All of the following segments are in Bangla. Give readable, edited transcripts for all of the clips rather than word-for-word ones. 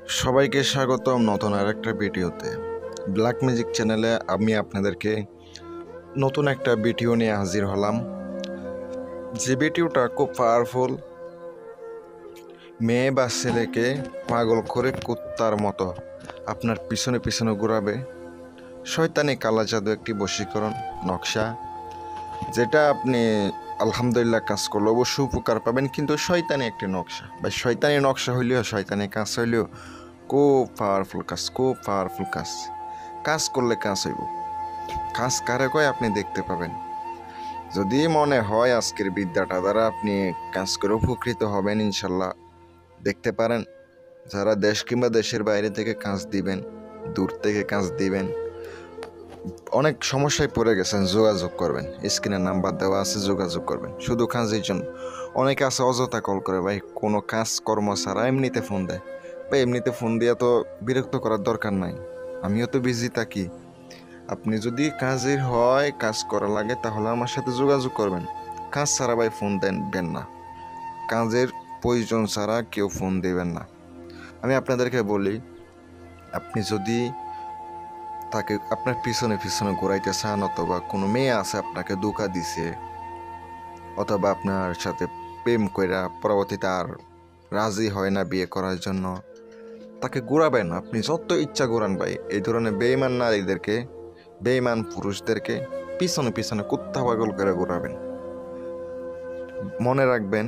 সবাইকে স্বাগতম নতুন আরেকটা ভিডিওতে। ব্ল্যাক ম্যাজিক চ্যানেলে আমি আপনাদেরকে নতুন একটা ভিডিও নিয়ে হাজির হলাম। যে ভিডিওটা খুব পাওয়ারফুল, মেয়ে বা ছেলেকে পাগল করে কুত্তার মতো আপনার পিছনে পিছনে ঘুরাবে শয়তানি কালা জাদু একটি বশীকরণ নকশা, যেটা আপনি আলহামদুলিল্লাহ কাজ করলে অবশ্যই উপকার পাবেন। কিন্তু শয়তানি একটি নকশা বা শয়তানি নকশা হইলেও শয়তানি কাজ হইলেও খুব পাওয়ারফুল কাজ, খুব পাওয়ারফুল কাজ। কাজ করলে কাজ হইব। কাজ কারে কয় আপনি দেখতে পাবেন। যদি মনে হয় আজকের বিদ্যাটা দ্বারা আপনি কাজ করে উপকৃত হবেন, ইনশাল্লাহ দেখতে পারেন। যারা দেশ কিংবা দেশের বাইরে থেকে কাজ দিবেন, দূর থেকে কাজ দিবেন, অনেক সমস্যায় পড়ে গেছেন, যোগাযোগ করবেন। স্ক্রিনে নাম্বার দেওয়া আছে, যোগাযোগ করবেন শুধু কাজের জন্য। অনেকে আছে অযথা কল করে, ভাই কোনো কাজ কর্ম ছাড়া এমনিতে ফোন দেয়। ভাই এমনিতে ফোন দিয়ে তো বিরক্ত করার দরকার নাই, আমিও তো বিজি থাকি। আপনি যদি কাজের হয়, কাজ করা লাগে, তাহলে আমার সাথে যোগাযোগ করবেন। কাজ ছাড়া ভাই ফোন দেন না। কাজের প্রয়োজন ছাড়া কেউ ফোন দেবেন না। আমি আপনাদেরকে বলি, আপনি যদি তাকে আপনার পিছনে পিছনে ঘোরাইতে চান, অথবা কোনো মেয়ে আছে আপনাকে ধোঁকা দিছে, অথবা আপনার সাথে প্রেম কইরা পরবর্তীতে আর রাজি হয় না বিয়ে করার জন্য, তাকে ঘোরাবেন। আপনি যত ইচ্ছা ঘোরান ভাই। এই ধরনের বেঈমান নারীদেরকে, বেঈমান পুরুষদেরকে পিছনে পিছনে কুত্তা পাগল করে ঘোরাবেন। মনে রাখবেন,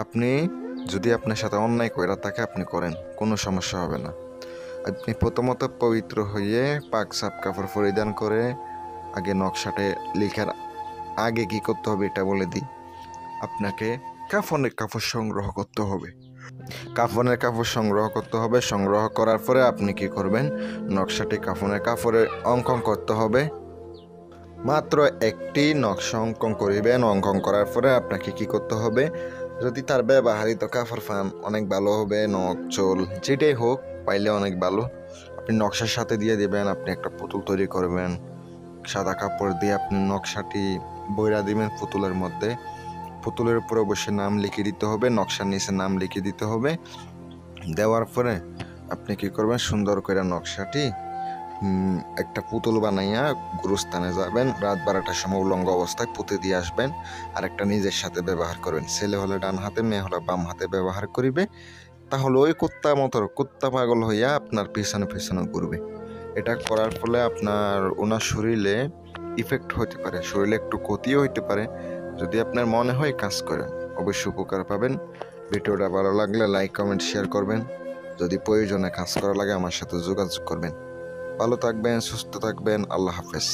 আপনি যদি আপনার সাথে অন্যায় কইরা তাকে আপনি করেন, কোনো সমস্যা হবে না। আপনি প্রথমত পবিত্র হয়ে পাক সাপ কাপড় পরিধান করে, আগে নকশাটে লেখার আগে কি করতে হবে এটা বলে দিই। আপনাকে কাফনের কাপড় সংগ্রহ করতে হবে। কাফনের কাপড় সংগ্রহ করতে হবে। সংগ্রহ করার পরে আপনি কি করবেন, নকশাটি কাফনের কাপড়ে অঙ্কন করতে হবে। মাত্র একটি নকশা অঙ্কন করিবেন। অঙ্কন করার পরে আপনাকে কি করতে হবে, যদি তার ব্যবহারিত কাপড় পান অনেক ভালো হবে, নখ চোল যেটাই হোক পাইলে অনেক ভালো। আপনি নকশার সাথে দিয়ে দিবেন। আপনি একটা পুতুল তৈরি করবেন, সাদা কাপড় দিয়ে আপনি নকশাটি বইরা দিবেন পুতুলের মধ্যে। পুতুলের উপরে অবশ্যই নাম লিখে দিতে হবে, নকশার নিচে নাম লিখে দিতে হবে। দেওয়ার পরে আপনি কি করবেন, সুন্দর করে নকশাটি একটা পুতুল বানাইয়া গুরুস্থানে যাবেন, রাত 12টার সময় উলঙ্গ অবস্থায় পুঁতে দিয়ে আসবেন। আর একটা নিজের সাথে ব্যবহার করবেন। ছেলে হলে ডান হাতে, মেয়ে হলে বাম হাতে ব্যবহার করিবে। তাহলে ওই কুত্তা পাগল হইয়া আপনার পিছনে পিছনে ঘুরবে। এটা করার ফলে আপনার ওনার শরীরে ইফেক্ট হতে পারে, শরীরে একটু ক্ষতিও হইতে পারে। যদি আপনার মনে হয় কাজ করেন, অবশ্যই উপকার পাবেন। ভিডিওটা ভালো লাগলে লাইক কমেন্ট শেয়ার করবেন। যদি প্রয়োজনে কাজ করা লাগে আমার সাথে যোগাযোগ করবেন। ভালো থাকবেন, সুস্থ থাকবেন। আল্লাহ হাফেজ।